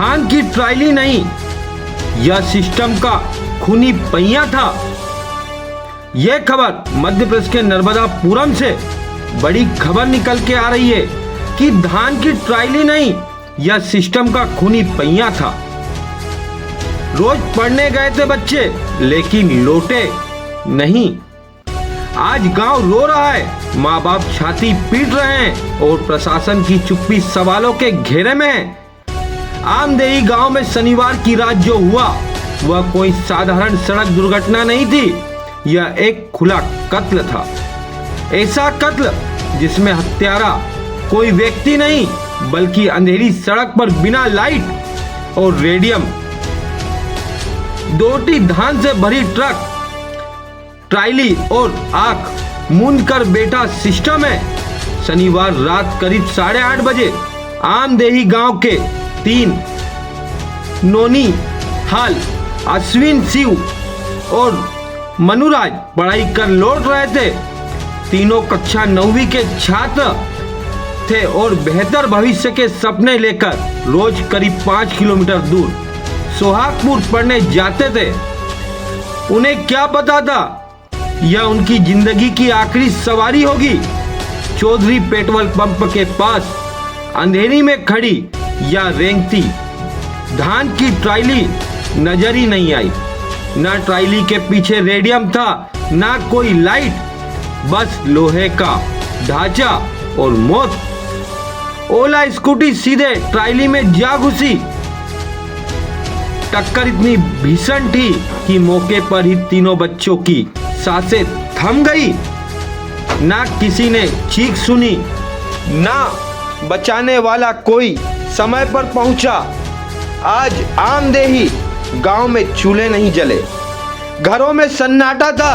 धान की ट्रायली नहीं, यह सिस्टम का खूनी पहिया था। यह खबर मध्य प्रदेश के नर्मदापुरम से बड़ी खबर निकल के आ रही है कि धान की ट्रायली नहीं, यह सिस्टम का खूनी पहिया था। रोज पढ़ने गए थे बच्चे, लेकिन लौटे नहीं। आज गांव रो रहा है, माँ बाप छाती पीट रहे हैं और प्रशासन की चुप्पी सवालों के घेरे में है। आमदेही गांव में शनिवार की रात जो हुआ वह कोई साधारण सड़क दुर्घटना नहीं थी, यह एक खुला कत्ल था। ऐसा कत्ल जिसमें हत्यारा कोई व्यक्ति नहीं बल्कि अंधेरी सड़क पर बिना लाइट और रेडियम दोटी धान से भरी ट्रक, ट्रायली और आंख मूंद कर बैठा सिस्टम है। शनिवार रात करीब 8:30 बजे आमदेही गांव के 3 नोनी हाल अश्विन, शिव और मनुराज पढ़ाई कर लौट रहे थे। तीनों कक्षा 9वीं के छात्र थे और बेहतर भविष्य के सपने लेकर रोज करीब 5 किलोमीटर दूर सोहागपुर पढ़ने जाते थे। उन्हें क्या पता था यह उनकी जिंदगी की आखिरी सवारी होगी। चौधरी पेट्रोल पंप के पास अंधेरी में खड़ी या रेंगती धान की ट्रायली नजर ही नहीं आई। ना ट्रायली के पीछे रेडियम था, ना कोई लाइट, बस लोहे का ढांचा और मौत। ओला स्कूटी सीधे ट्रायली में जा घुसी। टक्कर इतनी भीषण थी कि मौके पर ही तीनों बच्चों की सांसें थम गई। ना किसी ने चीख सुनी, ना बचाने वाला कोई समय पर पहुंचा। आज आमदेही गांव में चूल्हे नहीं जले, घरों में सन्नाटा था,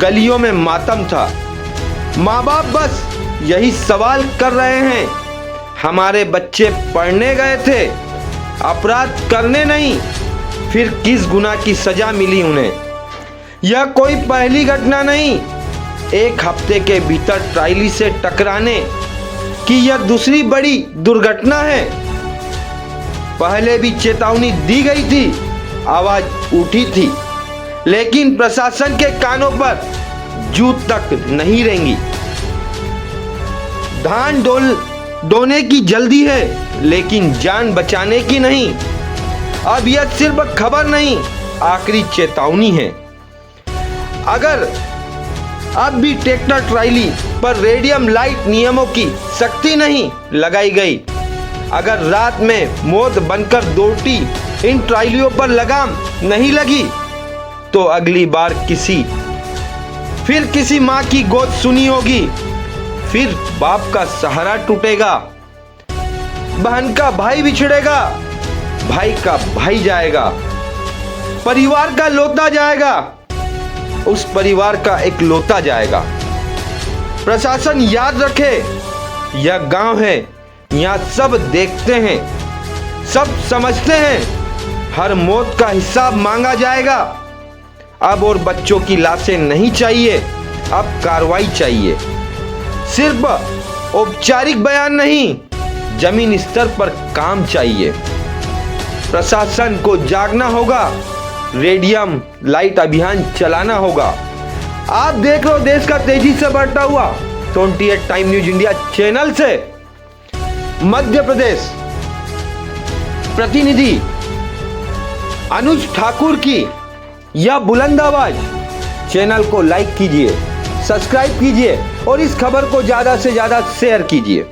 गलियों में मातम था। माँ बाप बस यही सवाल कर रहे हैं, हमारे बच्चे पढ़ने गए थे, अपराध करने नहीं, फिर किस गुनाह की सजा मिली उन्हें। यह कोई पहली घटना नहीं, एक हफ्ते के भीतर ट्रायली से टकराने की यह दूसरी बड़ी दुर्घटना है। पहले भी चेतावनी दी गई थी, आवाज उठी थी, लेकिन प्रशासन के कानों पर जूं तक नहीं रेंगी। धान ढोने की जल्दी है, लेकिन जान बचाने की नहीं। अब यह सिर्फ खबर नहीं, आखिरी चेतावनी है। अगर अब भी ट्रैक्टर ट्रायली पर रेडियम लाइट नियमों की सख्ती नहीं लगाई गई, अगर रात में मौत बनकर दौड़ती इन ट्रायलियों पर लगाम नहीं लगी, तो अगली बार फिर किसी माँ की गोद सुनी होगी, फिर बाप का सहारा टूटेगा, बहन का भाई बिछड़ेगा, भाई का भाई जाएगा, परिवार का लौता जाएगा, उस परिवार का एक लौता जाएगा। प्रशासन याद रखे, यह गांव है, यहाँ सब देखते हैं, सब समझते हैं, हर मौत का हिसाब मांगा जाएगा। अब और बच्चों की लाशें नहीं चाहिए, अब कार्रवाई चाहिए। सिर्फ औपचारिक बयान नहीं, जमीन स्तर पर काम चाहिए। प्रशासन को जागना होगा, रेडियम लाइट अभियान चलाना होगा। आप देख रहे हो देश का तेजी से बढ़ता हुआ 28 टाइम न्यूज इंडिया चैनल से मध्य प्रदेश प्रतिनिधि अनुज ठाकुर की यह बुलंद आवाज। चैनल को लाइक कीजिए, सब्सक्राइब कीजिए और इस खबर को ज्यादा से ज्यादा शेयर कीजिए।